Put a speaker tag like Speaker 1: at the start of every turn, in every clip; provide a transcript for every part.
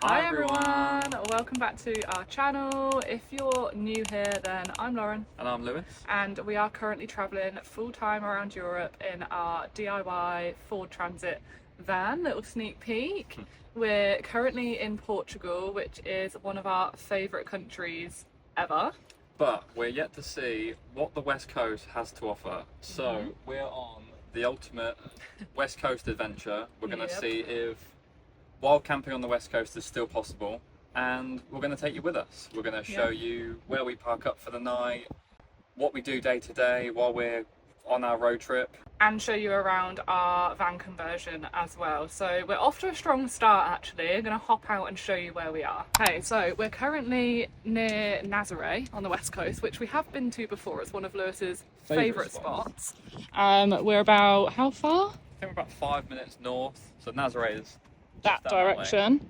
Speaker 1: Hi everyone, welcome back to our channel. If you're new here, then I'm Lauren.
Speaker 2: And I'm Lewis.
Speaker 1: And we are currently travelling full time around Europe in our DIY Ford Transit van. Little sneak peek. We're currently in Portugal, which is one of our favourite countries ever.
Speaker 2: But we're yet to see what the West Coast has to offer. So we're on the ultimate West Coast adventure. We're going to see if wild camping on the West Coast is still possible, and we're going to take you with us. We're going to show you where we park up for the night, what we do day to day while we're on our road trip,
Speaker 1: and show you around our van conversion as well. So we're off to a strong start actually. I'm going to hop out and show you where we are. Okay, so we're currently near Nazaré on the West Coast, which we have been to before. It's one of Lewis's favourite spots. We're about, how far?
Speaker 2: I think we're about 5 minutes north, so Nazaré is
Speaker 1: that direction.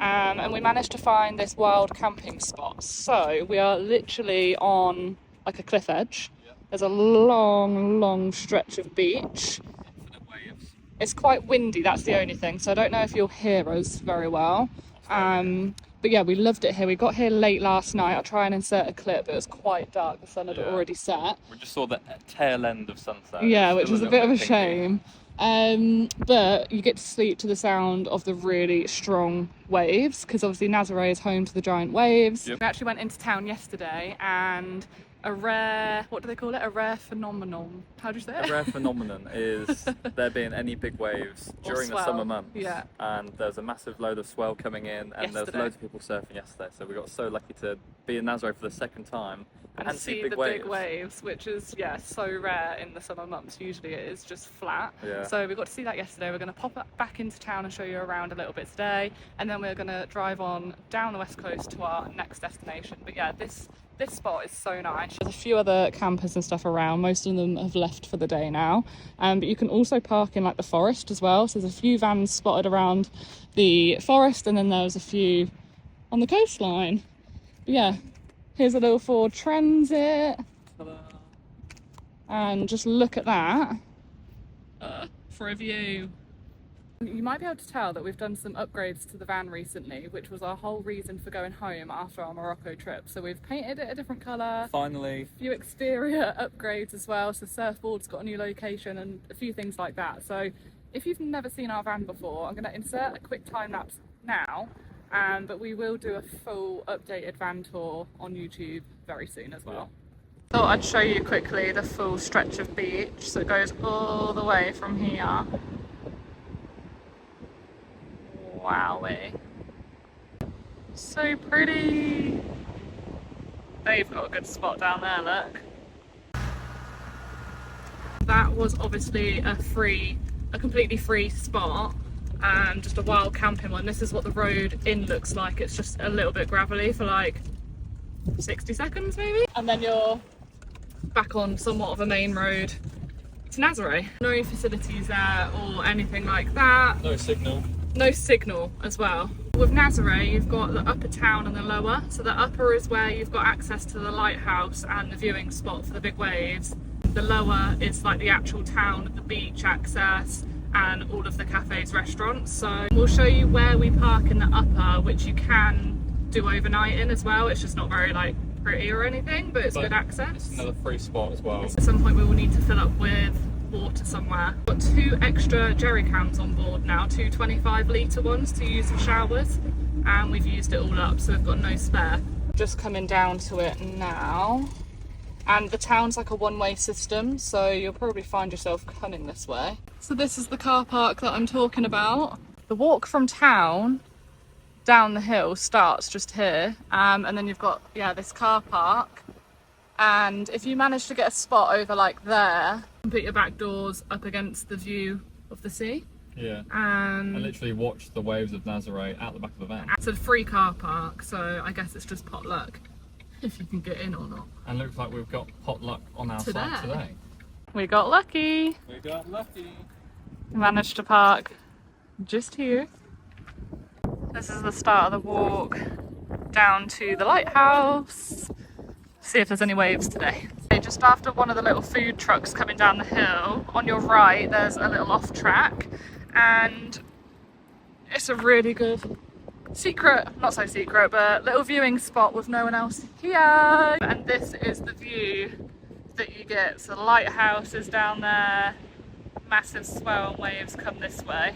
Speaker 1: And we managed to find this wild camping spot. So we are literally on like a cliff edge. There's a long stretch of beach.
Speaker 2: Infinite waves.
Speaker 1: It's quite windy, that's the only thing, so I don't know if you'll hear us very well. But yeah, we loved it here. We got here late last night. I'll try and insert a clip. It was quite dark, the sun had already set.
Speaker 2: We just saw the tail end of sunset.
Speaker 1: Yeah, which was a bit of a shame. But you get to sleep to the sound of the really strong waves, because obviously Nazaré is home to the giant waves. We actually went into town yesterday, and a rare, what do they call it? A rare phenomenon. How do you say it?
Speaker 2: A rare phenomenon is there being any big waves during the summer months.
Speaker 1: Yeah.
Speaker 2: And there's a massive load of swell coming in, and there's loads of people surfing yesterday. So we got so lucky to be in Nazaré for the second time and see
Speaker 1: the big waves, which is so rare in the summer months. Usually it is just flat.
Speaker 2: Yeah. So
Speaker 1: we got to see that yesterday. We're going to pop back into town and show you around a little bit today, and then we're going to drive on down the West Coast to our next destination. But yeah, this spot is so nice. There's a few other campers and stuff around. Most of them have left for the day now. But you can also park in like the forest as well. So there's a few vans spotted around the forest, and then there's a few on the coastline. But yeah, here's a little Ford Transit.
Speaker 2: Ta-da.
Speaker 1: And just look at that for a view. You might be able to tell that we've done some upgrades to the van recently, which was our whole reason for going home after our Morocco trip. So we've painted it a different colour.
Speaker 2: Finally.
Speaker 1: A few exterior upgrades as well. So surfboard's got a new location and a few things like that. So if you've never seen our van before, I'm going to insert a quick time lapse now. But we will do a full updated van tour on YouTube very soon as well. Thought I'd show you quickly the full stretch of beach. So it goes all the way from here. Wowie. So pretty. They've got a good spot down there, look. That was obviously a completely free spot, and just a wild camping one. This is what the road in looks like. It's just a little bit gravelly for like 60 seconds maybe. And then you're back on somewhat of a main road to Nazaré. No facilities there or anything like that.
Speaker 2: No signal.
Speaker 1: No signal as well. With Nazaré, you've got the upper town and the lower. So the upper is where you've got access to the lighthouse and the viewing spot for the big waves. The lower is like the actual town, the beach access, and all of the cafes, restaurants. So we'll show you where we park in the upper, which you can do overnight in as well. It's just not very like pretty or anything, but it's good access.
Speaker 2: It's another free spot as well.
Speaker 1: At some point we will need to fill up with water somewhere. Got 2 extra jerry cans on board now, 2 25-litre ones to use for showers, and we've used it all up, so we've got no spare. Just coming down to it now, and the town's like a one-way system, so you'll probably find yourself coming this way. So this is the car park that I'm talking about. The walk from town down the hill starts just here, and then you've got this car park, and if you manage to get a spot over like there, put your back doors up against the view of the sea.
Speaker 2: Yeah.
Speaker 1: And
Speaker 2: I literally watched the waves of Nazaré out the back of the van.
Speaker 1: It's a free car park, so I guess it's just pot luck if you can get in or not.
Speaker 2: And looks like we've got potluck on our side today.
Speaker 1: We got lucky.
Speaker 2: We got lucky.
Speaker 1: Managed to park just here. This is the start of the walk down to the lighthouse. See if there's any waves today. Just after one of the little food trucks coming down the hill, on your right there's a little off track, and it's a really good secret, not so secret, but little viewing spot with no one else here. And this is the view that you get. So the lighthouse is down there, massive swell and waves come this way.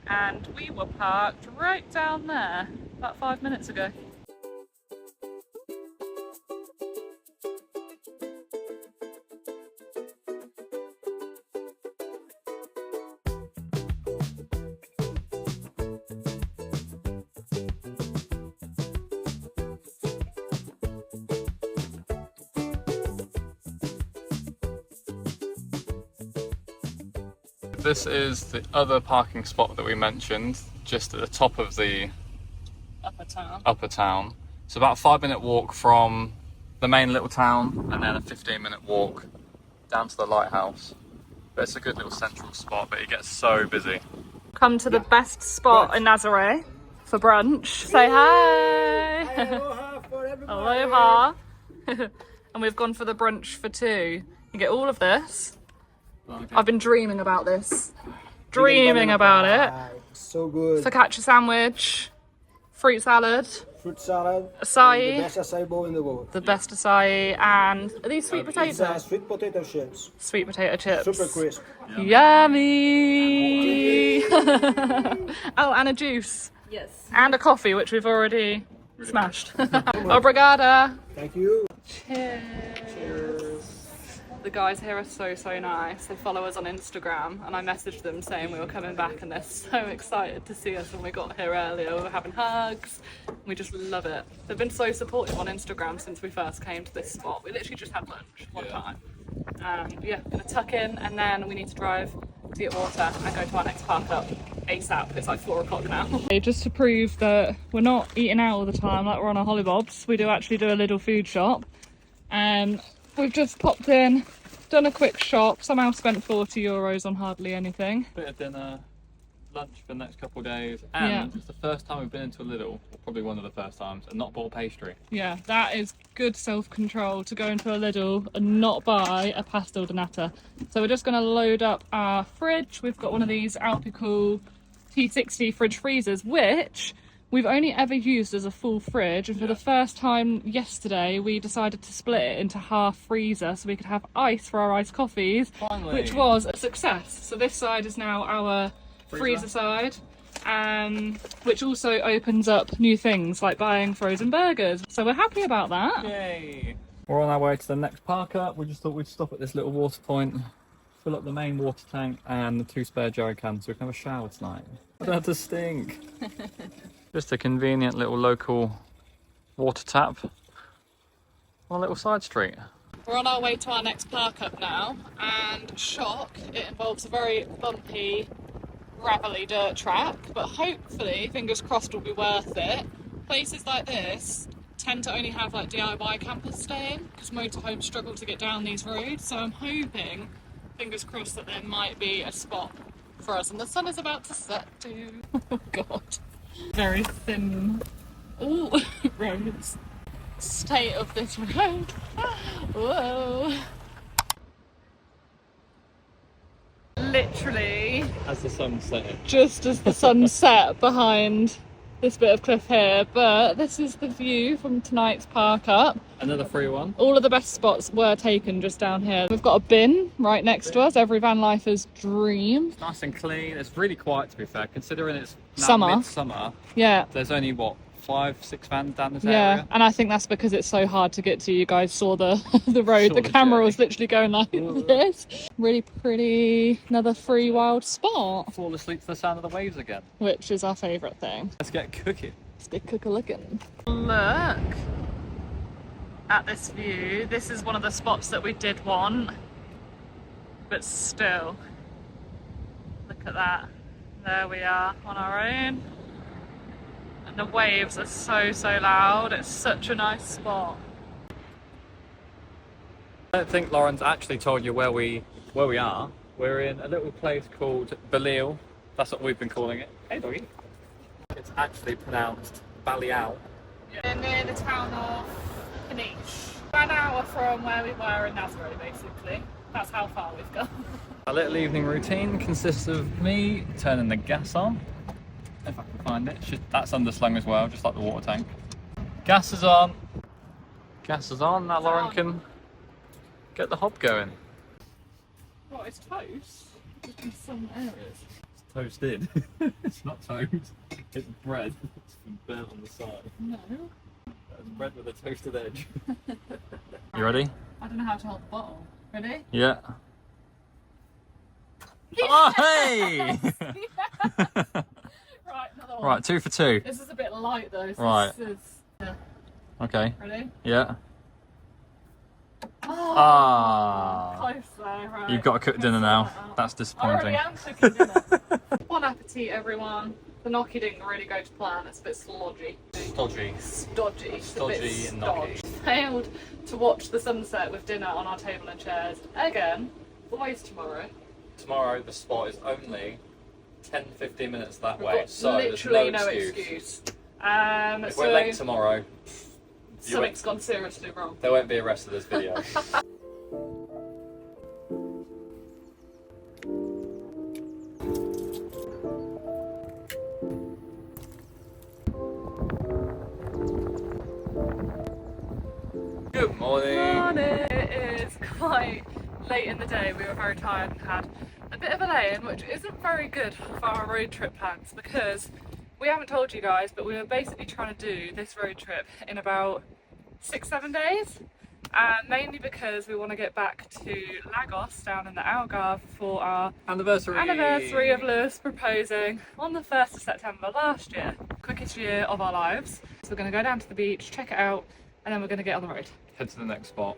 Speaker 1: And we were parked right down there about 5 minutes ago.
Speaker 2: This is the other parking spot that we mentioned, just at the top of the upper town. It's about a 5-minute walk from the main little town, and then a 15-minute walk down to the lighthouse. But it's a good little central spot, but it gets so busy.
Speaker 1: Come to the best spot in Nazaré for brunch. Say hi!
Speaker 3: Aloha for everybody.
Speaker 1: Aloha! And we've gone for the brunch for two. You get all of this. I've been dreaming about this. Dreaming about it.
Speaker 3: So good.
Speaker 1: Focaccia sandwich, fruit salad,
Speaker 3: Fruit salad.
Speaker 1: acai,
Speaker 3: The best acai bowl in the world.
Speaker 1: the best acai, and are these sweet
Speaker 3: It's
Speaker 1: potatoes?
Speaker 3: sweet potato chips.
Speaker 1: Sweet potato chips.
Speaker 3: Super crisp.
Speaker 1: Yummy! Oh, and a juice.
Speaker 4: Yes.
Speaker 1: And a coffee, which we've already smashed. Obrigada!
Speaker 3: Thank you.
Speaker 1: Cheers. The guys here are so nice. They follow us on Instagram, and I messaged them saying we were coming back, and they're so excited to see us when we got here earlier. We were having hugs. We just love it. They've been so supportive on Instagram since we first came to this spot. We literally just had lunch one time. Yeah, gonna tuck in, and then we need to drive to get water and go to our next park up ASAP. It's like 4 o'clock now. Just to prove that we're not eating out all the time like we're on our hollybobs, we do actually do a little food shop. We've just popped in, done a quick shop, somehow spent €40 on hardly anything.
Speaker 2: Bit of dinner, lunch for the next couple of days, and it's the first time we've been into a Lidl, or probably one of the first times, and not bought pastry. Yeah,
Speaker 1: that is good self-control to go into a Lidl and not buy a pastel de nata. So we're just going to load up our fridge. We've got one of these Alpicool T60 fridge freezers, which we've only ever used as a full fridge, and for the first time yesterday we decided to split it into half freezer so we could have ice for our iced coffees.
Speaker 2: Finally.
Speaker 1: Which was a success. So this side is now our freezer side, which also opens up new things like buying frozen burgers. So we're happy about that.
Speaker 2: Yay! We're on our way to the next park up. We just thought we'd stop at this little water point, fill up the main water tank and the 2 spare jerry cans so we can have a shower tonight. I don't have to stink. Just a convenient little local water tap on a little side street.
Speaker 1: We're on our way to our next park up now, and shock, it involves a very bumpy, gravelly dirt track, but hopefully, fingers crossed, will be worth it. Places like this tend to only have like DIY campers staying, because motorhomes struggle to get down these roads, so I'm hoping, fingers crossed, that there might be a spot for us. And the sun is about to set too. Oh god. Very thin roads. State of this road. Whoa. Literally,
Speaker 2: As the sun set.
Speaker 1: just as the sun set behind this bit of cliff here, but this is the view from tonight's park up.
Speaker 2: Another free one.
Speaker 1: All of the best spots were taken just down here. We've got a bin right next to us, every van lifer's dream.
Speaker 2: It's nice and clean. It's really quiet, to be fair, considering it's now
Speaker 1: Summer.
Speaker 2: midsummer.
Speaker 1: Yeah.
Speaker 2: There's only what, 5-6 vans down this
Speaker 1: Yeah,
Speaker 2: area.
Speaker 1: and I think that's because it's so hard to get to. You guys saw the the road.
Speaker 2: Saw
Speaker 1: The
Speaker 2: the
Speaker 1: camera
Speaker 2: journey.
Speaker 1: was literally going like this. Really pretty. Another free wild spot,
Speaker 2: Fall asleep to the sound of the waves again.
Speaker 1: which is our favourite thing.
Speaker 2: Let's get cooking.
Speaker 1: Let's get cook-a-looking. Look at this view. This is one of the spots that we did want, but still, look at that. There we are on our own. And the waves are so loud. It's such a nice spot.
Speaker 2: I don't think Lauren's actually told you where we are. We're in a little place called Baleal. That's what we've been calling it. Hey doggy. It's actually pronounced Baleal.
Speaker 1: We're near the town of Peniche. About an hour from where we were in Nazaré, basically. That's how far we've gone.
Speaker 2: Our little evening routine consists of me turning the gas on, if I can find it. That's underslung as well, just like the water tank. Gas is on. Gas is on. Now Lauren can get the hob going.
Speaker 1: What, it's toast? Just in some areas.
Speaker 2: It's toasted. It's not toast. It's bread. It's been burnt on the side.
Speaker 1: No.
Speaker 2: It's bread with a toasted edge. You ready?
Speaker 1: I don't know how to hold the bottle. Ready?
Speaker 2: Yeah.
Speaker 1: Yes!
Speaker 2: Oh, hey!
Speaker 1: Yes! Right, another one.
Speaker 2: Right, 2 for 2.
Speaker 1: This is a bit light though. So
Speaker 2: Right.
Speaker 1: This is, yeah.
Speaker 2: Okay.
Speaker 1: Ready?
Speaker 2: Yeah.
Speaker 1: Oh,
Speaker 2: Ah.
Speaker 1: close there, right.
Speaker 2: You've got to cook dinner now. That's
Speaker 1: I already
Speaker 2: disappointing.
Speaker 1: am cooking dinner. Bon appetit, everyone. The gnocchi didn't really go to plan. It's a bit slodgy.
Speaker 2: Stodgy.
Speaker 1: Stodgy. It's a
Speaker 2: Stodgy
Speaker 1: bit
Speaker 2: and gnocchi.
Speaker 1: stodgy. Failed to watch the sunset with dinner on our table and chairs again. Always tomorrow.
Speaker 2: Tomorrow the spot is only 10-15 minutes that
Speaker 1: We've
Speaker 2: way,
Speaker 1: got
Speaker 2: so
Speaker 1: literally
Speaker 2: there's
Speaker 1: no
Speaker 2: excuse. If
Speaker 1: So
Speaker 2: we're late tomorrow,
Speaker 1: something's gone seriously wrong.
Speaker 2: there won't be a rest of this video. Good morning.
Speaker 1: It is quite late in the day. We were very tired and had a bit of a lay-in, which isn't very good for our road trip plans because we haven't told you guys, but we were basically trying to do this road trip in about 6-7 days. Mainly because we want to get back to Lagos down in the Algarve for our anniversary of Lewis proposing on the 1st of September last year. Quickest year of our lives. So we're going to go down to the beach, check it out, and then we're going to get on the road.
Speaker 2: Head to the next spot.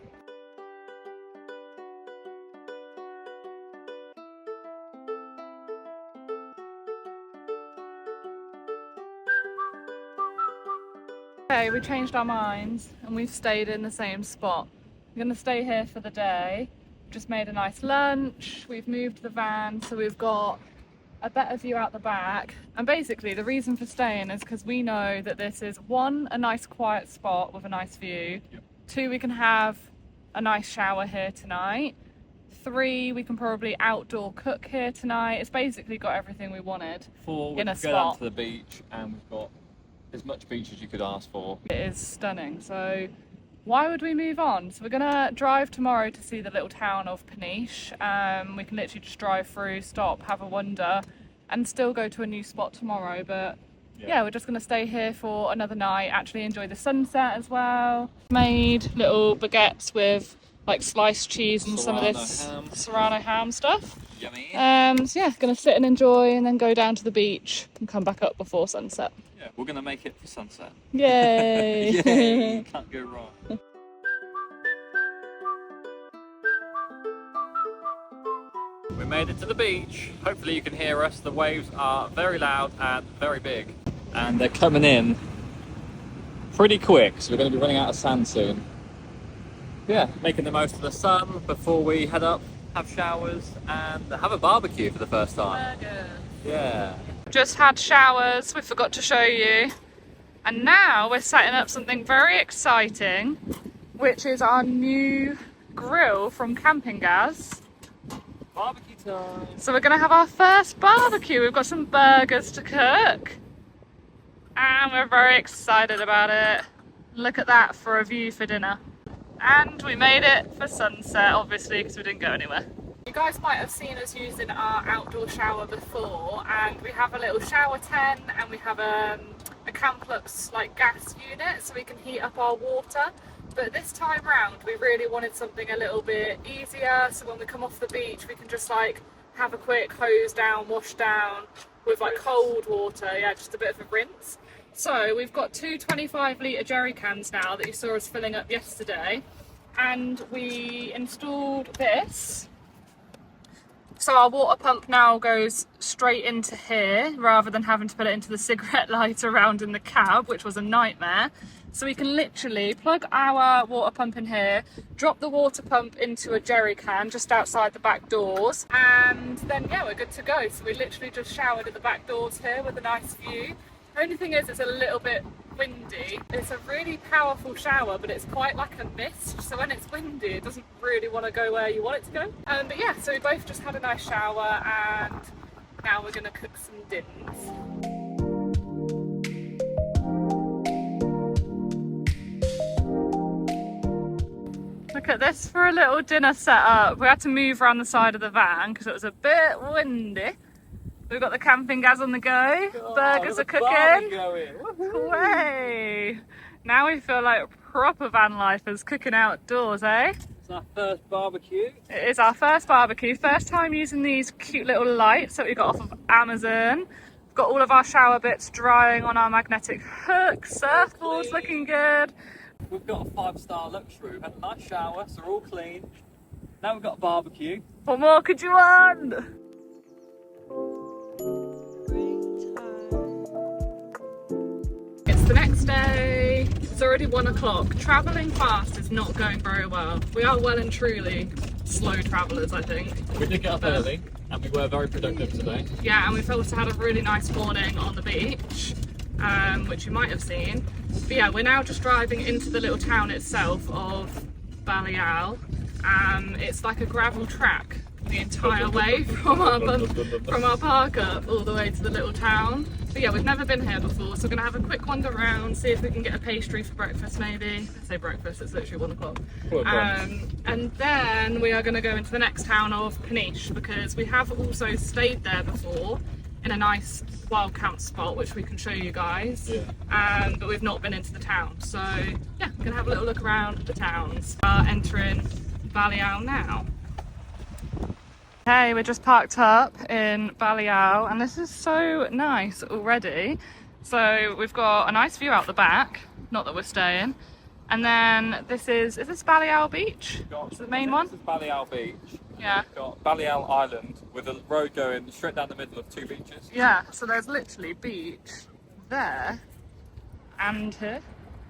Speaker 1: Okay, we changed our minds and we've stayed in the same spot. We're going to stay here for the day. Just made a nice lunch. We've moved the van so we've got a better view out the back. And basically the reason for staying is because we know that this is 1, a nice quiet spot with a nice view.
Speaker 2: Yep.
Speaker 1: 2, we can have a nice shower here tonight. 3, we can probably outdoor cook here tonight. It's basically got everything we wanted.
Speaker 2: 4, we
Speaker 1: in a
Speaker 2: can go down
Speaker 1: spot.
Speaker 2: to the beach and we've got as much beach as you could ask for.
Speaker 1: It is stunning. So why would we move on? So we're gonna drive tomorrow to see the little town of Peniche. We can literally just drive through, stop, have a wander, and still go to a new spot tomorrow. But yeah, we're just gonna stay here for another night, actually enjoy the sunset as well. Made little baguettes with like sliced cheese and some of this Serrano ham stuff.
Speaker 2: Yummy.
Speaker 1: So yeah, gonna sit and enjoy and then go down to the beach and come back up before sunset.
Speaker 2: Yeah, we're gonna make it for sunset.
Speaker 1: Yay!
Speaker 2: Yay! Can't go wrong. We made it to the beach. Hopefully you can hear us. The waves are very loud and very big. And they're coming in pretty quick, so we're going to be running out of sand soon. Yeah, making the most of the sun before we head up, have showers and have a barbecue for the first time. Yeah.
Speaker 1: Just had showers, we forgot to show you. And now we're setting up something very exciting, which is our new grill from Camping Gas.
Speaker 2: Barbecue time.
Speaker 1: So we're gonna have our first barbecue. We've got some burgers to cook. And we're very excited about it. Look at that for a view for dinner. And we made it for sunset, obviously, because we didn't go anywhere. You guys might have seen us using our outdoor shower before, and we have a little shower tent and we have a Camplux like gas unit so we can heat up our water. But this time round we really wanted something a little bit easier, so when we come off the beach we can just like have a quick hose down, wash down with like cold water, yeah, just a bit of a rinse. So we've got 2 25-litre jerry cans now that you saw us filling up yesterday, and we installed this. So our water pump now goes straight into here rather than having to put it into the cigarette lighter around in the cab, which was a nightmare. So we can literally plug our water pump in here, drop the water pump into a jerry can just outside the back doors, and then yeah, we're good to go. So we literally just showered at the back doors here with a nice view. Only thing is it's a little bit windy. It's a really powerful shower, but it's quite like a mist, so when it's windy it doesn't really want to go where you want it to go. But yeah, so we both just had a nice shower and now we're going to cook some dinners. Look at this for a little dinner setup. We had to move around the side of the van because it was a bit windy. We've got the camping gas on the go. Burgers are cooking. Way. Now we feel like proper van lifers cooking outdoors, eh?
Speaker 2: It's our first barbecue.
Speaker 1: It is our first barbecue. First time using these cute little lights that we got off of Amazon. We've got all of our shower bits drying on our magnetic hook. Surfboard's looking good.
Speaker 2: We've got a 5-star luxury. We've had a nice shower, so we're all clean. Now we've got a barbecue.
Speaker 1: What more could you want? It's the next day. It's already 1 o'clock. Travelling fast is not going very well. We are well and truly slow travellers, I think.
Speaker 2: We did get up early and we were very productive today.
Speaker 1: Yeah, and we've also had a really nice morning on the beach, which you might have seen. But yeah, we're now just driving into the little town itself of Baleal. It's like a gravel track the entire way from our park up all the way to the little town. But yeah, we've never been here before, so we're gonna have a quick wander around, see if we can get a pastry for breakfast maybe. I say breakfast, it's literally 1 o'clock. And then we are gonna go into the next town of Peniche, because we have also stayed there before in a nice wild camp spot, which we can show you guys. Yeah. But we've not been into the town. So yeah, we're gonna have a little look around the towns. Entering Baleal now. Hey, we're just parked up in Baleal and this is so nice already. So we've got a nice view out the back, not that we're staying. And then is this Baleal Beach? Is the main one?
Speaker 2: This is Baleal Beach.
Speaker 1: Yeah.
Speaker 2: We've got Baleal Island with a road going straight down the middle of 2 beaches.
Speaker 1: Yeah, so there's literally beach there and here.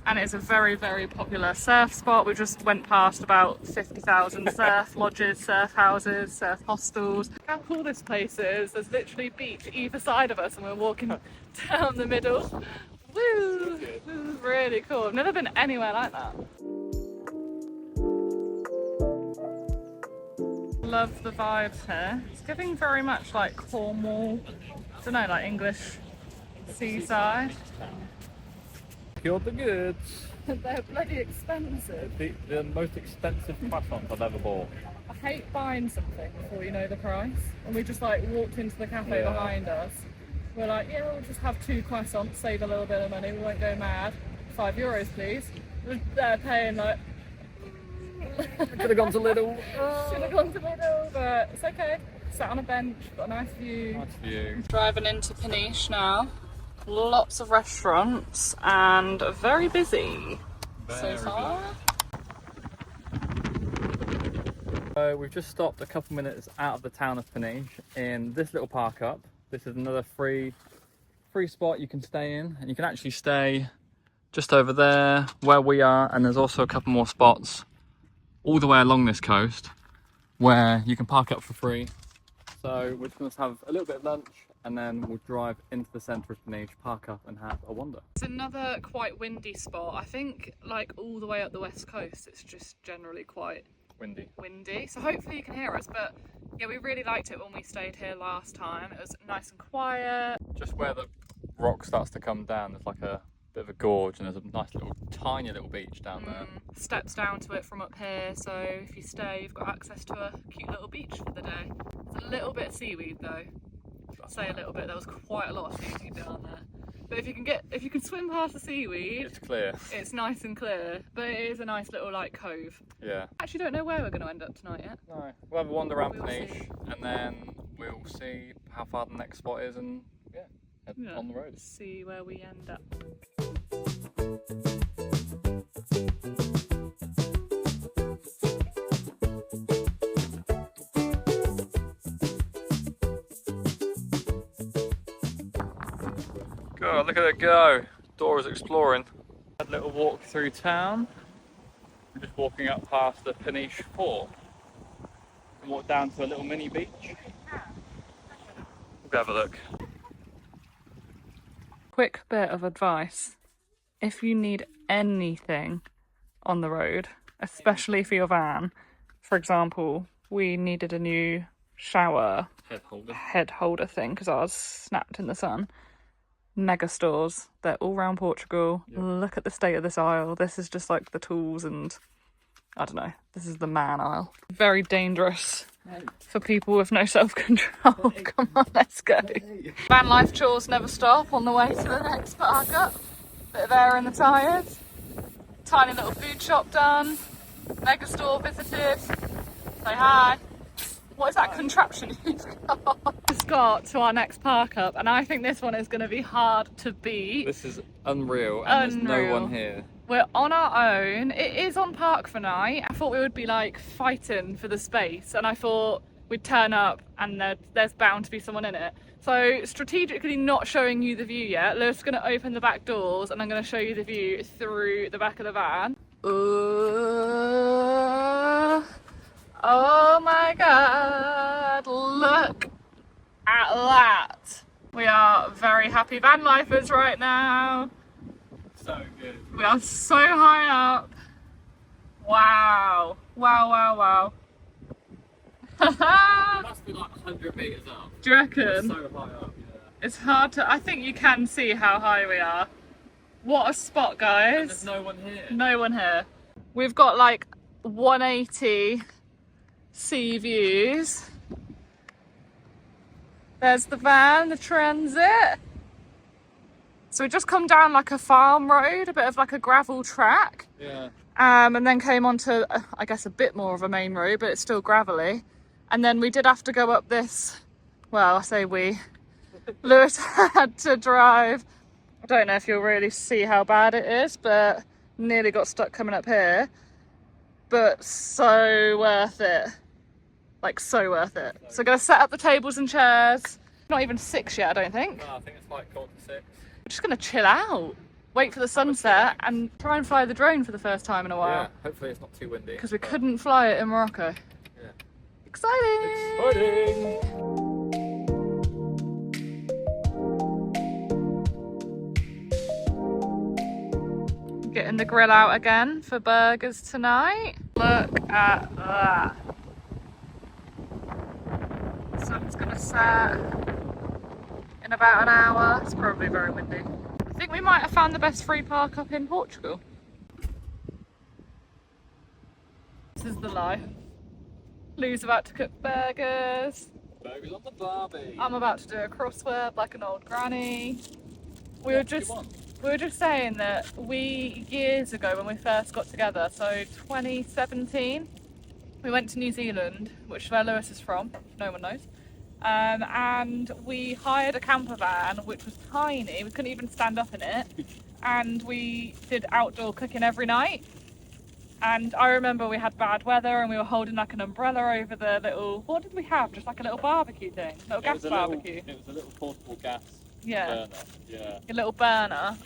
Speaker 1: And it's a very, very popular surf spot. We just went past about 50,000 surf lodges, surf houses, surf hostels. How cool this place is. There's literally beach either side of us and we're walking down the middle. Woo! This is really cool. I've never been anywhere like that. Love the vibes here. It's giving very much like Cornwall, I don't know, like English seaside.
Speaker 2: Secure the goods.
Speaker 1: They're bloody expensive.
Speaker 2: The most expensive croissants I've ever bought.
Speaker 1: I hate buying something before you know the price. And we just like walked into the cafe behind us. We're like, yeah, we'll just have 2 croissants, save a little bit of money, we won't go mad. €5 please. They're paying like...
Speaker 2: Could have gone to Lidl.
Speaker 1: Should have gone to Lidl, but it's okay. Sat on a bench, got a nice view.
Speaker 2: Nice view. Driving
Speaker 1: into Peniche now. Lots of restaurants and very busy so far.
Speaker 2: So we've just stopped a couple minutes out of the town of Peniche in this little park up. This is another free spot you can stay in, and you can actually stay just over there where we are, and there's also a couple more spots all the way along this coast where you can park up for free. So we're just going to have a little bit of lunch and then we'll drive into the centre of Peniche, park up and have a wander.
Speaker 1: It's another quite windy spot. I think like all the way up the west coast it's just generally quite windy. So hopefully you can hear us, but yeah, we really liked it when we stayed here last time. It was nice and quiet.
Speaker 2: Just where the rock starts to come down, there's like a bit of a gorge and there's a nice little tiny little beach down there.
Speaker 1: Steps down to it from up here, so if you stay you've got access to a cute little beach for the day. There's a little bit of seaweed though. Say a little bit, there was quite a lot of seaweed down there. But if you can swim past the seaweed,
Speaker 2: it's clear. It's
Speaker 1: nice and clear, but it is a nice little like cove.
Speaker 2: Yeah.
Speaker 1: Actually don't know where we're going to end up tonight yet.
Speaker 2: No, we'll have a wander around Peniche and then we'll see how far the next spot is and head on the road.
Speaker 1: See where we end up.
Speaker 2: God, look at it go. Dora's exploring. Had a little walk through town. We're just walking up past the Peniche Fort. And walk down to a little mini beach. We'll have a look.
Speaker 1: Quick bit of advice. If you need anything on the road, especially for your van, for example, we needed a new shower head holder thing because ours snapped in the sun. Mega stores, they're all around Portugal. Look at the state of this aisle. This is just like the tools and I don't know. This is the man aisle. Very dangerous for people with no self-control. Come on, let's go. Van life chores never stop on the way to the next park up. Bit of air in the tyres. Tiny little food shop done. Mega store visited. Say hi. What is that contraption you've got? Just got to our next park up, and I think this one is going to be hard to beat.
Speaker 2: This is unreal, and there's no one here.
Speaker 1: We're on our own. It is on park for night. I thought we would be like fighting for the space, and I thought we'd turn up and there's bound to be someone in it. So strategically not showing you the view yet. Lewis is going to open the back doors and I'm going to show you the view through the back of the van. Oh my god, look at that. We are very happy van lifers right now.
Speaker 2: So good.
Speaker 1: We are so high up. Wow. Wow, wow, wow.
Speaker 2: It must be like 100 metres up.
Speaker 1: Do you reckon?
Speaker 2: It's so high up, yeah.
Speaker 1: It's hard to, I think you can see how high we are. What a spot, guys.
Speaker 2: And there's no one here.
Speaker 1: No one here. We've got like 180 sea views. There's the van, the transit. So we just come down like a farm road, a bit of like a gravel track.
Speaker 2: Yeah.
Speaker 1: And then came onto, I guess, a bit more of a main road, but it's still gravelly. And then we did have to go up this, well, I say we. Lewis had to drive. I don't know if you'll really see how bad it is, but nearly got stuck coming up here. But so worth it. Like, so worth it. So we're going to set up the tables and chairs. Not even 6 yet, I don't think.
Speaker 2: No, I think it's like 5:45.
Speaker 1: We're just going to chill out. Wait for the sunset and try and fly the drone for the first time in a while.
Speaker 2: Yeah, hopefully it's not too windy.
Speaker 1: Because we couldn't fly it in Morocco.
Speaker 2: Yeah.
Speaker 1: Exciting!
Speaker 2: Exciting!
Speaker 1: Getting the grill out again for burgers tonight. Look at that. Sun's gonna set in about an hour. It's probably very windy. I think we might have found the best free park up in Portugal. This is the life. Lou's about to cook burgers.
Speaker 2: Burgers on the barbie.
Speaker 1: I'm about to do a crossword like an old granny. We were just saying that years ago when we first got together, so 2017, we went to New Zealand, which is where Lewis is from, if no one knows. And we hired a camper van, which was tiny. We couldn't even stand up in it. And we did outdoor cooking every night. And I remember we had bad weather and we were holding like an umbrella over the little, what did we have? Just like a little barbecue thing, gas barbecue.
Speaker 2: It was a little portable gas
Speaker 1: Yeah.
Speaker 2: burner. Yeah.
Speaker 1: A little burner.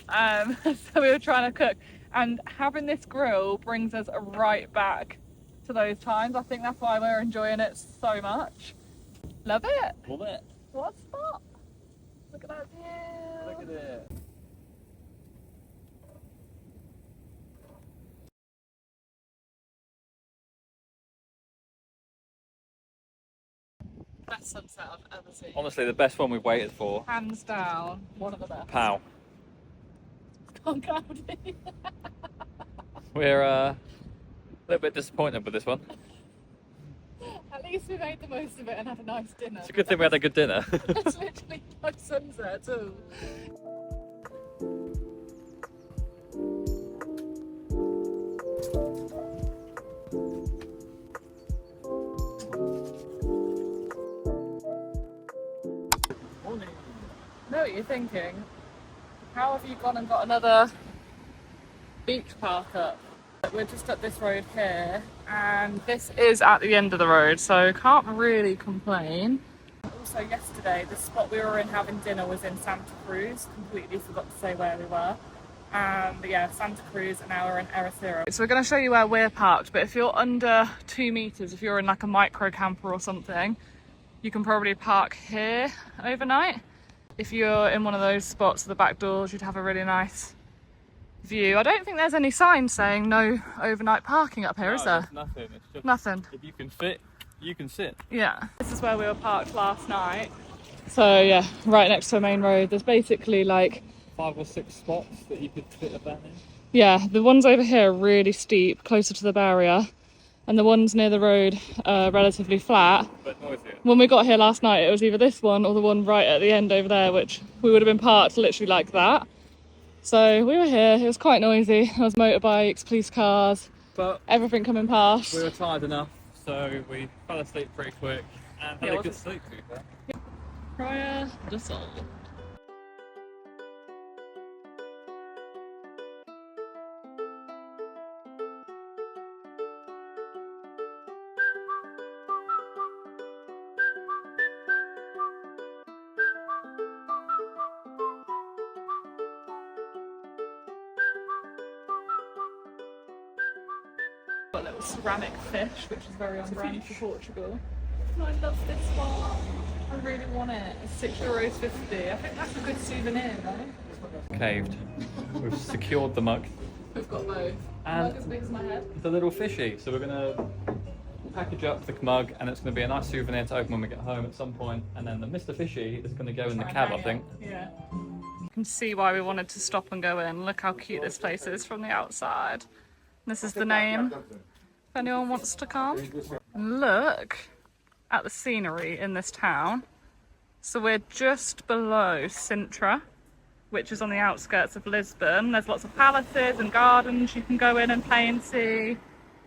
Speaker 1: So we were trying to cook. And having this grill brings us right back to those times. I think that's why we're enjoying it so much. Love it.
Speaker 2: Love it.
Speaker 1: What a spot. Look at that view.
Speaker 2: Look at it.
Speaker 1: Best sunset I've ever seen.
Speaker 2: Honestly, the best one we've waited for.
Speaker 1: Hands down, one of the best.
Speaker 2: Pow.
Speaker 1: Gone cloudy.
Speaker 2: We're a little bit disappointed with this one.
Speaker 1: At least we made the most of it and had a nice dinner.
Speaker 2: It's a good thing we had a good dinner.
Speaker 1: It's literally no sunset at all.
Speaker 2: Morning.
Speaker 1: I know what you're thinking. How have you gone and got another beach park up? We're just up this road here, and this is at the end of the road, so can't really complain. Also yesterday, the spot we were in having dinner was in Santa Cruz. Completely forgot to say where we were. But yeah, Santa Cruz, and now we're in Ericeira. So we're going to show you where we're parked, but if you're under 2 meters, if you're in like a micro camper or something, you can probably park here overnight. If you're in one of those spots at the back doors, you'd have a really nice view. I don't think there's any sign saying no overnight parking up here, is there?
Speaker 2: There's nothing. It's just
Speaker 1: Nothing.
Speaker 2: if you can fit, you can sit.
Speaker 1: Yeah. This is where we were parked last night. So yeah, right next to a main road. There's basically like
Speaker 2: 5 or 6 spots that you could fit a van in.
Speaker 1: Yeah, the ones over here are really steep, closer to the barrier. and the ones near the road are relatively flat.
Speaker 2: But noisier.
Speaker 1: When we got here last night, it was either this one or the one right at the end over there, which we would have been parked literally like that. So we were here, it was quite noisy. There was motorbikes, police cars,
Speaker 2: But
Speaker 1: everything coming past.
Speaker 2: we were tired enough, so we fell asleep pretty quick and had a good sleep to be fair.
Speaker 1: Praia do Sol. Got a little ceramic fish, which is very on brand for Portugal. Oh, I love this one. I really want it. It's €6.50. I think that's a good souvenir, right?
Speaker 2: Caved. We've secured the mug.
Speaker 1: We've got both.
Speaker 2: And
Speaker 1: Mug as big as my head.
Speaker 2: the little fishy. So we're gonna package up the mug, and it's gonna be a nice souvenir to open when we get home at some point. And then the Mr. Fishy is gonna go in the cab, I think.
Speaker 1: Yeah. You can see why we wanted to stop and go in. Look how cute this place is from the outside. This is the name, if anyone wants to come. And look at the scenery in this town. So we're just below Sintra, which is on the outskirts of Lisbon. There's lots of palaces and gardens you can go in and play and see.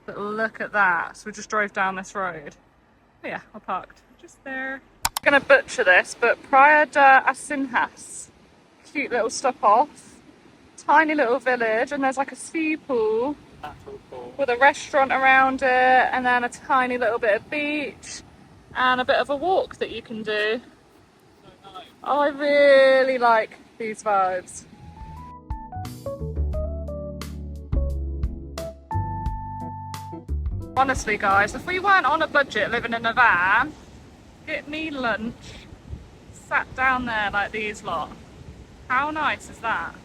Speaker 1: But look at that. So we just drove down this road. Oh yeah, we're parked just there. I'm gonna butcher this, but Praia de Azenhas. Cute little stop off. Tiny little village, and there's like a sea pool with a restaurant around it, and then a tiny little bit of beach and a bit of a walk that you can do. Oh, I really like these vibes. Honestly guys, if we weren't on a budget living in a van, get me lunch, sat down there like these lot. How nice is that?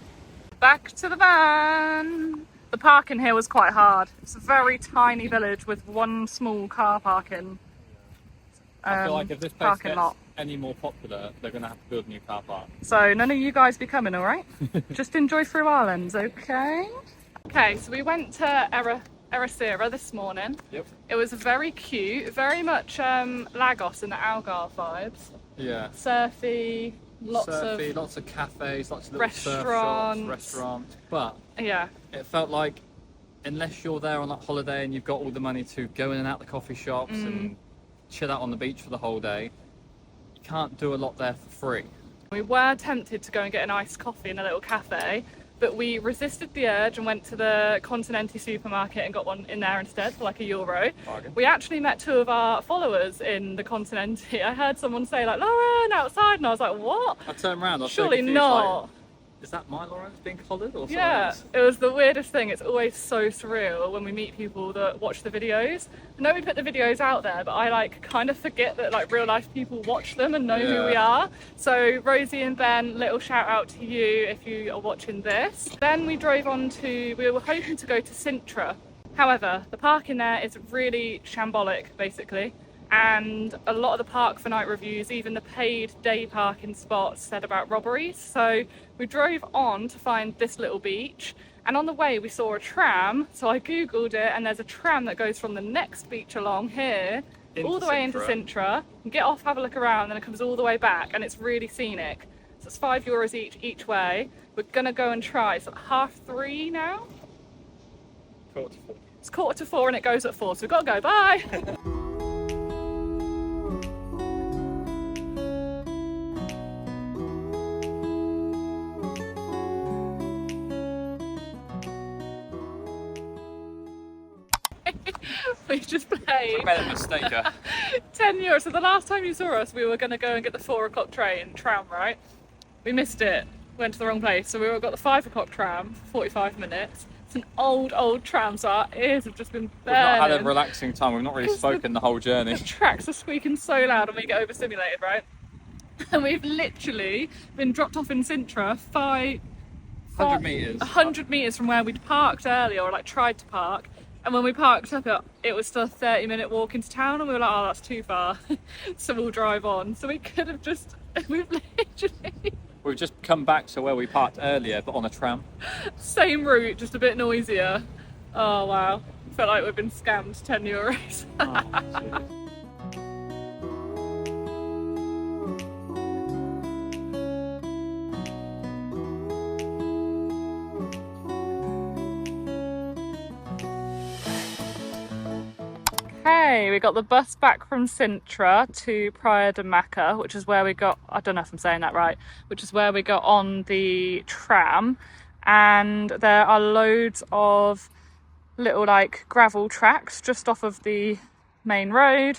Speaker 1: Back to the van. The parking here was quite hard. It's a very tiny village with one small car parking.
Speaker 2: I feel like if this place
Speaker 1: parking
Speaker 2: gets
Speaker 1: lot.
Speaker 2: any more popular, they're gonna have to build a new car park.
Speaker 1: So none of you guys be coming, all right? Just enjoy through Ireland, okay? Okay, so we went to Ericeira this morning.
Speaker 2: Yep.
Speaker 1: It was very cute, very much Lagos and the Algarve vibes.
Speaker 2: Yeah.
Speaker 1: Surfy, lots
Speaker 2: of cafes, lots of little surf
Speaker 1: restaurants.
Speaker 2: shops, restaurants. But
Speaker 1: of yeah.
Speaker 2: it felt like unless you're there on that holiday and you've got all the money to go in and out the coffee shops and chill out on the beach for the whole day, you can't do a lot there for free.
Speaker 1: We were tempted to go and get an iced coffee in a little cafe, but we resisted the urge and went to the Continente supermarket and got one in there instead for like €1.
Speaker 2: Bargain.
Speaker 1: We actually met two of our followers in the Continente. I heard someone say like, Lauren, outside, and I was like, what?
Speaker 2: I turned around, I was
Speaker 1: Surely
Speaker 2: so confused,
Speaker 1: not.
Speaker 2: like, is that my Lawrence being collared or something
Speaker 1: Yeah,
Speaker 2: else?
Speaker 1: it was the weirdest thing. It's always so surreal when we meet people that watch the videos. I know we put the videos out there, but I like kind of forget that like real life people watch them and know who we are. So Rosie and Ben, little shout out to you if you are watching this. Then we drove on to, we were hoping to go to Sintra. However, the parking there is really shambolic basically. And a lot of the park for night reviews, even the paid day parking spots, said about robberies. So we drove on to find this little beach, and on the way we saw a tram. So I googled it, and there's a tram that goes from the next beach along here all the way into Sintra. You get off, have a look around, then it comes all the way back, and it's really scenic. So it's €5 each way. We're gonna go and try. It's 3:30 now. It's 3:45 and it goes at 4, so we've got to go. Bye. We just played.
Speaker 2: We made a mistake.
Speaker 1: €10. So the last time you saw us, we were going to go and get the 4 o'clock tram, right? We missed it, went to the wrong place. So we got the 5 o'clock tram for 45 minutes. It's an old tram, so our ears have just been burning.
Speaker 2: We've not had a relaxing time. We've not really spoken the whole journey.
Speaker 1: The tracks are squeaking so loud and we get overstimulated, right? And we've literally been dropped off in Sintra
Speaker 2: 100 metres.
Speaker 1: 100 metres from where we'd parked earlier, or like tried to park. And when we parked up, it was still a 30-minute walk into town, and we were like, oh, that's too far. So we'll drive on. So we could have just, we've
Speaker 2: just come back to where we parked earlier, but on a tram.
Speaker 1: Same route, just a bit noisier. Oh, wow. Felt like we've been scammed 10 euros. Okay, we got the bus back from Sintra to Praia de Maca, which is where we got, I don't know if I'm saying that right, which is where we got on the tram. And there are loads of little like gravel tracks just off of the main road.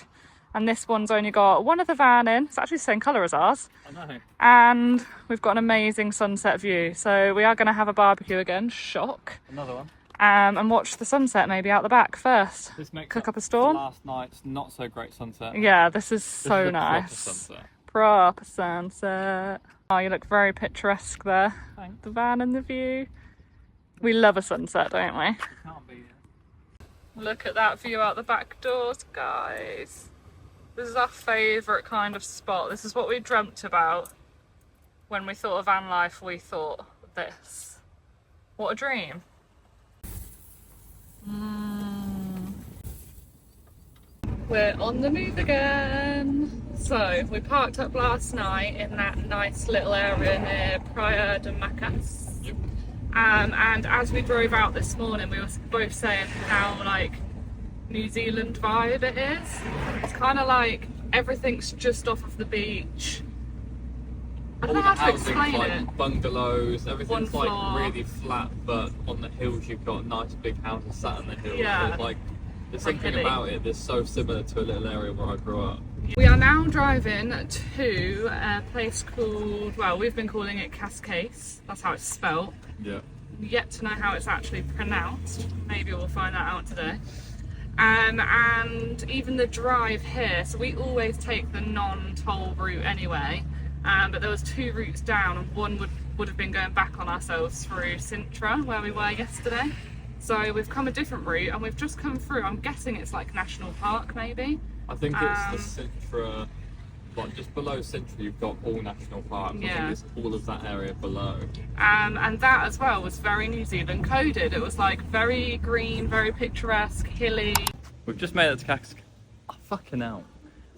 Speaker 1: And this one's only got one of the van in. It's actually the same colour as ours.
Speaker 2: I know.
Speaker 1: And we've got an amazing sunset view. So we are going to have a barbecue again, shock.
Speaker 2: Another one.
Speaker 1: And watch the sunset maybe out the back first.
Speaker 2: This makes
Speaker 1: cook up a storm.
Speaker 2: Last night's not so great sunset.
Speaker 1: Yeah, this is so
Speaker 2: is a
Speaker 1: nice.
Speaker 2: Proper sunset.
Speaker 1: Proper sunset. Oh, you look very picturesque there.
Speaker 2: Thanks.
Speaker 1: The van and the view. We love a sunset, don't we?
Speaker 2: Can't beat it.
Speaker 1: Look at that view out the back doors, guys. This is our favourite kind of spot. This is what we dreamt about when we thought of van life. We thought this. What a dream. We're on the move again. So we parked up last night in that nice little area near Praia de Maca.
Speaker 2: Yep.
Speaker 1: And as we drove out this morning, we were both saying how like New Zealand vibe it is. It's kind of like everything's just off of the beach. I don't know how to explain it.
Speaker 2: Bungalows, everything's
Speaker 1: One
Speaker 2: like
Speaker 1: floor.
Speaker 2: really flat, but on the hills you've got nice big houses sat on the hills.
Speaker 1: Yeah.
Speaker 2: There's like there's
Speaker 1: Like
Speaker 2: something
Speaker 1: hilly.
Speaker 2: about it that's so similar to a little area where I grew up.
Speaker 1: We are now driving to a place called, well, we've been calling it Cascais. That's how it's spelt.
Speaker 2: Yeah.
Speaker 1: Yet to know how it's actually pronounced. Maybe we'll find that out today. And even the drive here, so we always take the non-toll route anyway, but there was 2 routes down, and one would have been going back on ourselves through Sintra, where we were yesterday. So we've come a different route, and we've just come through. I'm guessing it's like National Park, maybe.
Speaker 2: I think it's the Sintra, like just below Sintra you've got all national parks.
Speaker 1: Yeah.
Speaker 2: I think it's all of that area below.
Speaker 1: And that as well was very New Zealand coded. It was like very green, very picturesque, hilly.
Speaker 2: We've just made it to Cascais. Oh, fucking hell.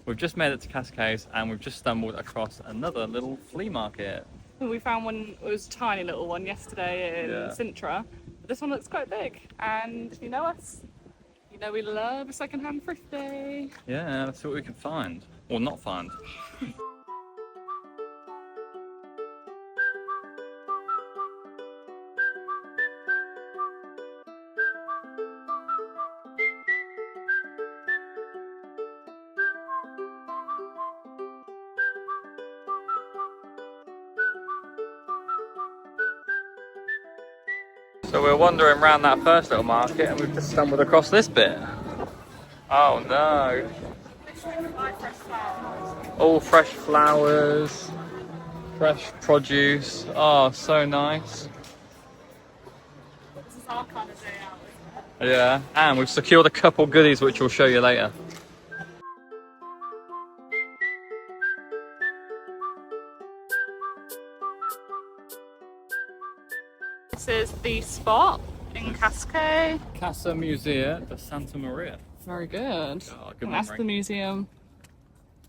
Speaker 2: We've just made it to Cascais and we've just stumbled across another little flea market.
Speaker 1: We found one, it was a tiny little one yesterday in Sintra. But this one looks quite big. And you know us. You know we love a second-hand thrifty.
Speaker 2: Yeah, let's see what we can find. Or not find. So we're wandering around that first little market and we've just stumbled across this bit. Oh no. All fresh flowers, fresh produce. Oh, so nice.
Speaker 1: This is our kind of day out, isn't it?
Speaker 2: Yeah, and we've secured a couple goodies which we'll show you later.
Speaker 1: This is the spot in Cascais.
Speaker 2: Casa Musea de Santa Maria.
Speaker 1: Very good.
Speaker 2: Oh, good
Speaker 1: And that's
Speaker 2: memory.
Speaker 1: the museum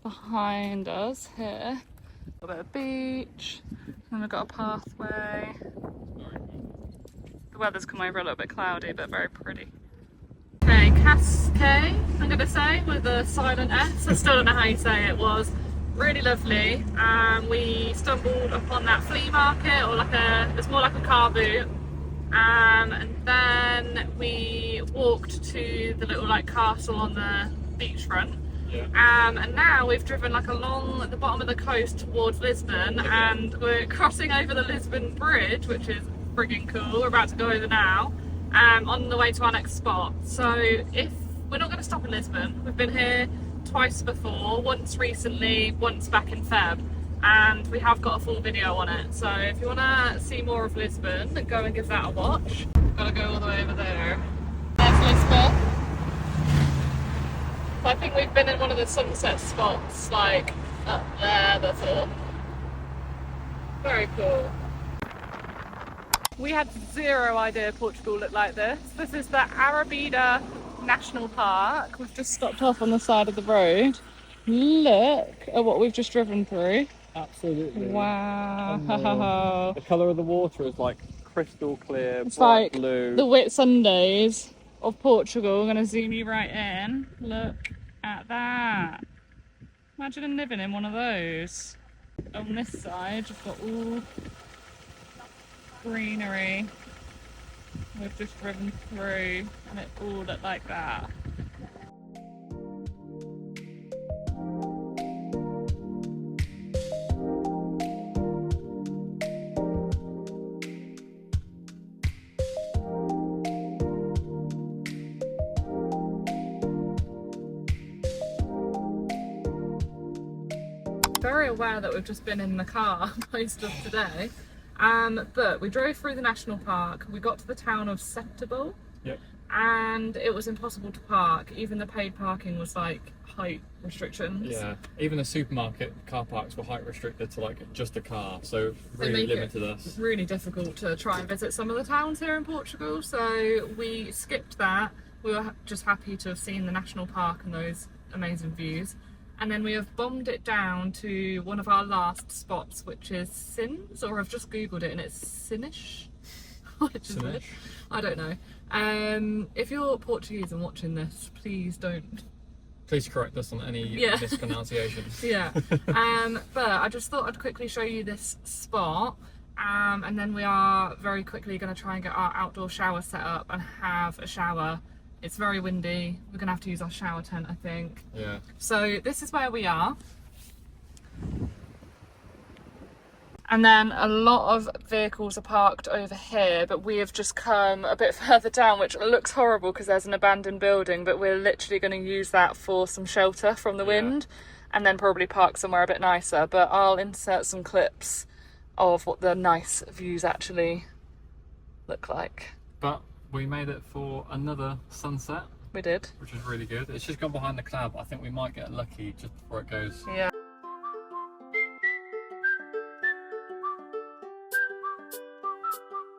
Speaker 1: behind us here. A bit of beach, and we've got a pathway. The weather's come over a little bit cloudy, but very pretty. Okay, Cascais, I'm going to say, with a silent S. I still don't know how you say it. Was really lovely. We stumbled upon that flea market, or it's more like a car boot. And then we walked to the little like castle on the beachfront.
Speaker 2: Yeah.
Speaker 1: And now we've driven like along the bottom of the coast towards Lisbon, and we're crossing over the Lisbon Bridge, which is frigging cool. We're about to go over now, on the way to our next spot. So if we're not going to stop in Lisbon, we've been here twice before, once recently, once back in Feb, and we have got a full video on it. So if you want to see more of Lisbon, go and give that a watch. Gotta go all the way over there. There's Lisbon. So I think we've been in one of the sunset spots, like up there before. Very cool. We had zero idea Portugal looked like this. This is the Arabida National Park. We've just stopped off on the side of the road. Look at what we've just driven through.
Speaker 2: Absolutely.
Speaker 1: Wow.
Speaker 2: The colour of the water is like crystal clear,
Speaker 1: It's
Speaker 2: bright
Speaker 1: like
Speaker 2: blue.
Speaker 1: the Whitsundays of Portugal. I'm going to zoom you right in. Look at that. Imagine living in one of those. On this side, you've got all greenery. We've just driven through and it all looked like that. Very aware that we've just been in the car most of today, but we drove through the national park. We got to the town of Setúbal,
Speaker 2: Yep.
Speaker 1: and it was impossible to park. Even the paid parking was like height restrictions.
Speaker 2: Yeah, even the supermarket car parks were height restricted to like just a car, so really limited us.
Speaker 1: Really difficult to try and visit some of the towns here in Portugal, so we skipped that. We were just happy to have seen the national park and those amazing views. And then we have bombed it down to one of our last spots, which is Sins, or I've just googled it and it's Sinish. Which is it? I don't know. If you're Portuguese and watching this, please don't.
Speaker 2: Please correct us on any mispronunciations.
Speaker 1: Yeah. But I just thought I'd quickly show you this spot, and then we are very quickly going to try and get our outdoor shower set up and have a shower. It's very windy. We're going to have to use our shower tent, I think.
Speaker 2: Yeah.
Speaker 1: So this is where we are. And then a lot of vehicles are parked over here, but we have just come a bit further down, which looks horrible because there's an abandoned building, but we're literally going to use that for some shelter from the wind, and then probably park somewhere a bit nicer. But I'll insert some clips of what the nice views actually look like.
Speaker 2: But we made it for another sunset.
Speaker 1: We did.
Speaker 2: Which is really good. It's just gone behind the cloud, but I think we might get lucky just before it goes.
Speaker 1: Yeah.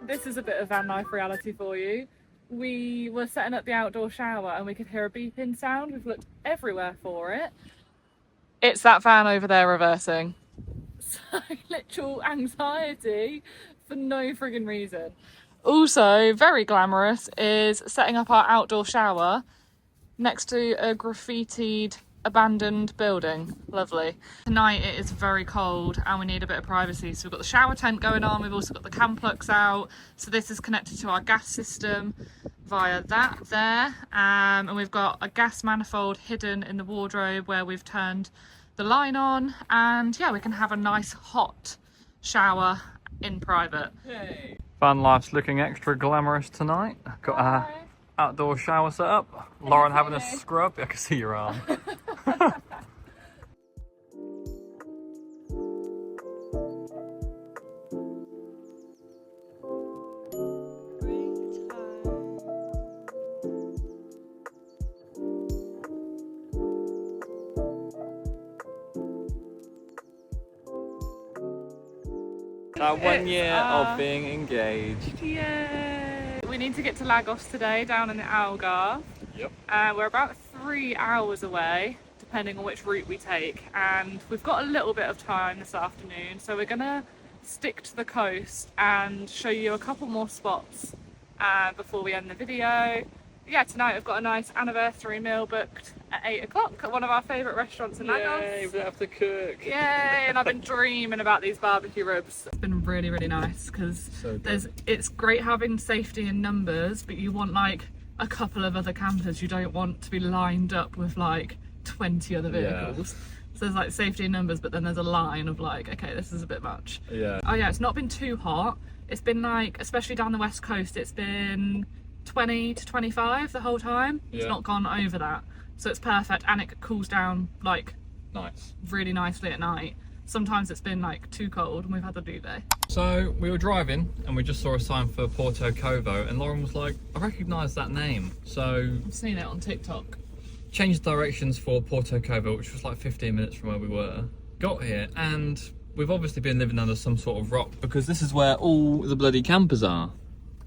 Speaker 1: This is a bit of van life reality for you. We were setting up the outdoor shower and we could hear a beeping sound. We've looked everywhere for it. It's that van over there reversing. So literal anxiety for no friggin' reason. Also, very glamorous is setting up our outdoor shower next to a graffitied abandoned building. Lovely. Tonight it is very cold and we need a bit of privacy, so we've got the shower tent going on. We've also got the cam plugs out, so this is connected to our gas system via that there, and we've got a gas manifold hidden in the wardrobe where we've turned the line on, and yeah, we can have a nice hot shower in private. Hey.
Speaker 2: Vanlife's looking extra glamorous tonight. Got our outdoor shower set up. Lauren having a scrub. I can see your arm. Our 1 year of being engaged.
Speaker 1: Yay! We need to get to Lagos today, down in the Algarve.
Speaker 2: Yep.
Speaker 1: We're about 3 hours away, depending on which route we take, and we've got a little bit of time this afternoon, so we're gonna stick to the coast and show you a couple more spots before we end the video. Yeah, tonight we've got a nice anniversary meal booked at 8 o'clock at one of our favourite restaurants in Lagos.
Speaker 2: Yay, we don't have to cook.
Speaker 1: Yay, and I've been dreaming about these barbecue ribs. It's been really, really nice because it's great having safety in numbers, but you want like a couple of other campers. You don't want to be lined up with like 20 other vehicles. Yeah. So there's like safety in numbers, but then there's a line of like, okay, this is a bit much.
Speaker 2: Yeah.
Speaker 1: Oh yeah, it's not been too hot. It's been like, especially down the west coast, it's been 20 to 25 the whole time. It's not gone over that, so it's perfect, and it cools down like really nicely at night. Sometimes it's been like too cold and we've had the duvet.
Speaker 2: So we were driving and we just saw a sign for Porto Covo, and Lauren was like, I recognise that name, so
Speaker 1: I've seen it on TikTok.
Speaker 2: Changed directions for Porto Covo, which was like 15 minutes from where we were. Got here and we've obviously been living under some sort of rock, because this is where all the bloody campers are.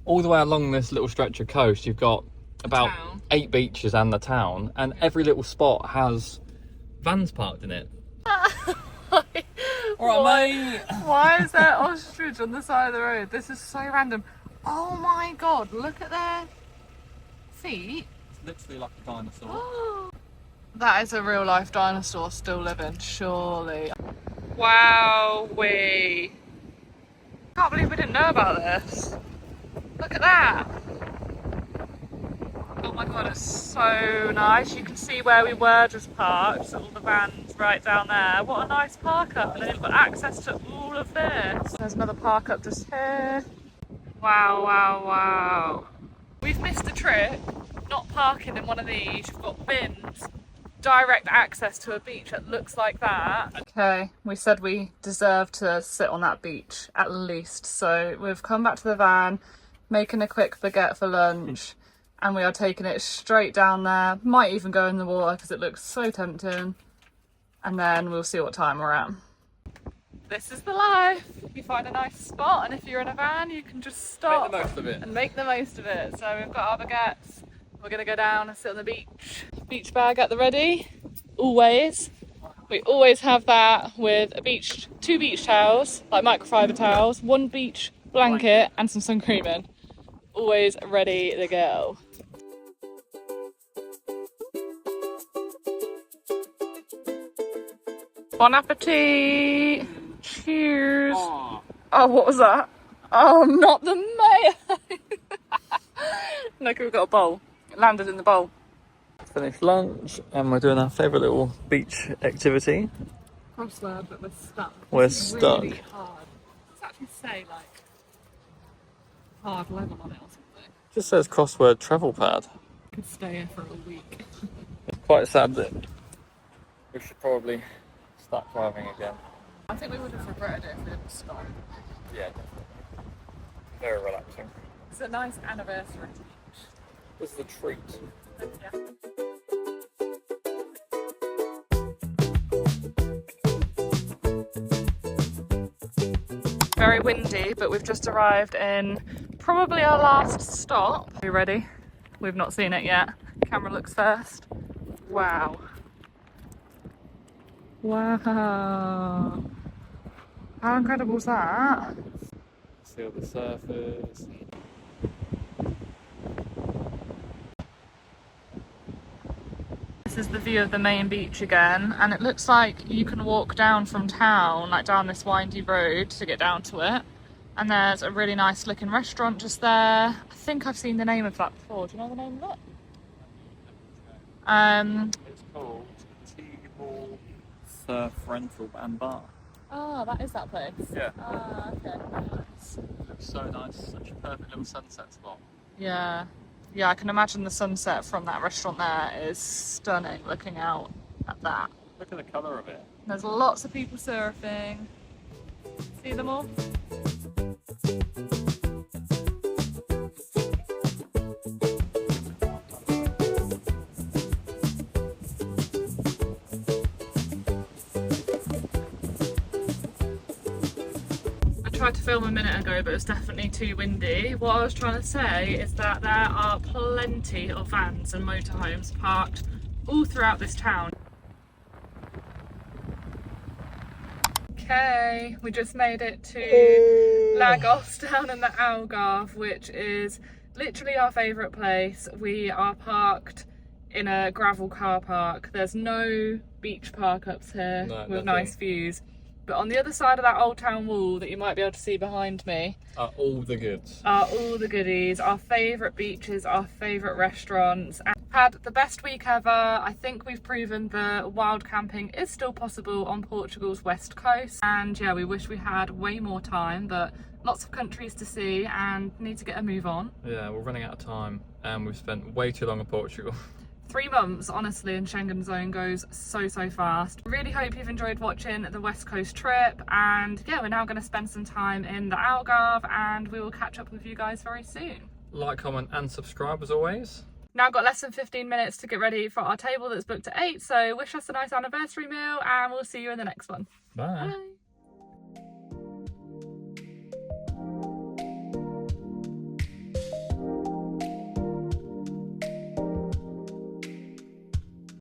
Speaker 2: All the way along this little stretch of coast, you've got about
Speaker 1: town.
Speaker 2: 8 beaches and the town, and every little spot has vans parked in it. Alright, mate.
Speaker 1: Why is there ostrich on the side of the road? This is so random. Oh my god, look at their feet.
Speaker 2: It's literally like a dinosaur.
Speaker 1: That is a real life dinosaur still living, surely. Wow, I can't believe we didn't know about this. Look at that. Oh my god, it's so nice. You can see where we were just parked, so all the vans right down there. What a nice park up, and then you've got access to all of this. There's another park up just here. Wow, wow, wow. We've missed a trip not parking in one of these. You've got bins, direct access to a beach that looks like that. Okay, we said we deserve to sit on that beach at least, so we've come back to the van, making a quick baguette for lunch, and we are taking it straight down there. Might even go in the water because it looks so tempting, and then we'll see what time we're at. This is the life. You find a nice spot, and if you're in a van, you can just stop
Speaker 2: Make the most of it.
Speaker 1: and make the most of it. So we've got our baguettes. We're gonna go down and sit on the beach. Beach bag at the ready, always. We always have that with two beach towels, like microfiber towels, one beach blanket, and some sun cream in. Always ready to go. Bon appetit! Cheers! Oh, what was that? Oh, not the mayo! Look, we've got a bowl. It landed in the bowl.
Speaker 2: Finished lunch, and we're doing our favourite little beach activity.
Speaker 1: Crossword, but we're stuck.
Speaker 2: We're
Speaker 1: This is
Speaker 2: stuck.
Speaker 1: Really hard. Does it actually say like hard level on it or something?
Speaker 2: Just says crossword travel pad.
Speaker 1: Could stay here for a week.
Speaker 2: It's quite sad that we should probably start driving again.
Speaker 1: I think we would have regretted it if we didn't stop.
Speaker 2: Yeah, definitely. Very relaxing.
Speaker 1: It's a nice anniversary.
Speaker 2: This is a treat.
Speaker 1: Yeah. Very windy, but we've just arrived in probably our last stop. Are you ready? We've not seen it yet. Camera looks first. Wow. Wow. How incredible is that?
Speaker 2: See all the surfers.
Speaker 1: This is the view of the main beach again, and it looks like you can walk down from town, like down this windy road to get down to it. And there's a really nice looking restaurant just there. I think I've seen the name of that before. Do you know the name of it?
Speaker 2: It's called T-Ball Surf Rental and Bar.
Speaker 1: Oh, that is that place.
Speaker 2: Yeah.
Speaker 1: Ah, okay.
Speaker 2: It looks so nice. Such a perfect little sunset spot.
Speaker 1: Yeah. Yeah, I can imagine the sunset from that restaurant there is stunning, looking out at that.
Speaker 2: Look at the colour of it.
Speaker 1: There's lots of people surfing. See them all? I tried to film a minute ago, but it was definitely too windy. What I was trying to say is that there are plenty of vans and motorhomes parked all throughout this town. Okay, we just made it to Lagos down in the Algarve, which is literally our favourite place. We are parked in a gravel car park. There's no beach park ups here with nice views. But on the other side of that old town wall that you might be able to see behind me
Speaker 2: Are all the goods.
Speaker 1: are all the goodies, our favourite beaches, our favourite restaurants. And had the best week ever. I think we've proven that wild camping is still possible on Portugal's west coast. And yeah, we wish we had way more time, but lots of countries to see and need to get a move on.
Speaker 2: Yeah, we're running out of time, and we've spent way too long in Portugal.
Speaker 1: 3 months, honestly, in Schengen zone goes so fast. Really hope you've enjoyed watching the West Coast trip, and yeah, we're now going to spend some time in the Algarve, and we will catch up with you guys very soon.
Speaker 2: Like, comment and subscribe as always.
Speaker 1: Now got less than 15 minutes to get ready for our table that's booked at 8, so wish us a nice anniversary meal, and we'll see you in the next one.
Speaker 2: Bye.
Speaker 1: Bye.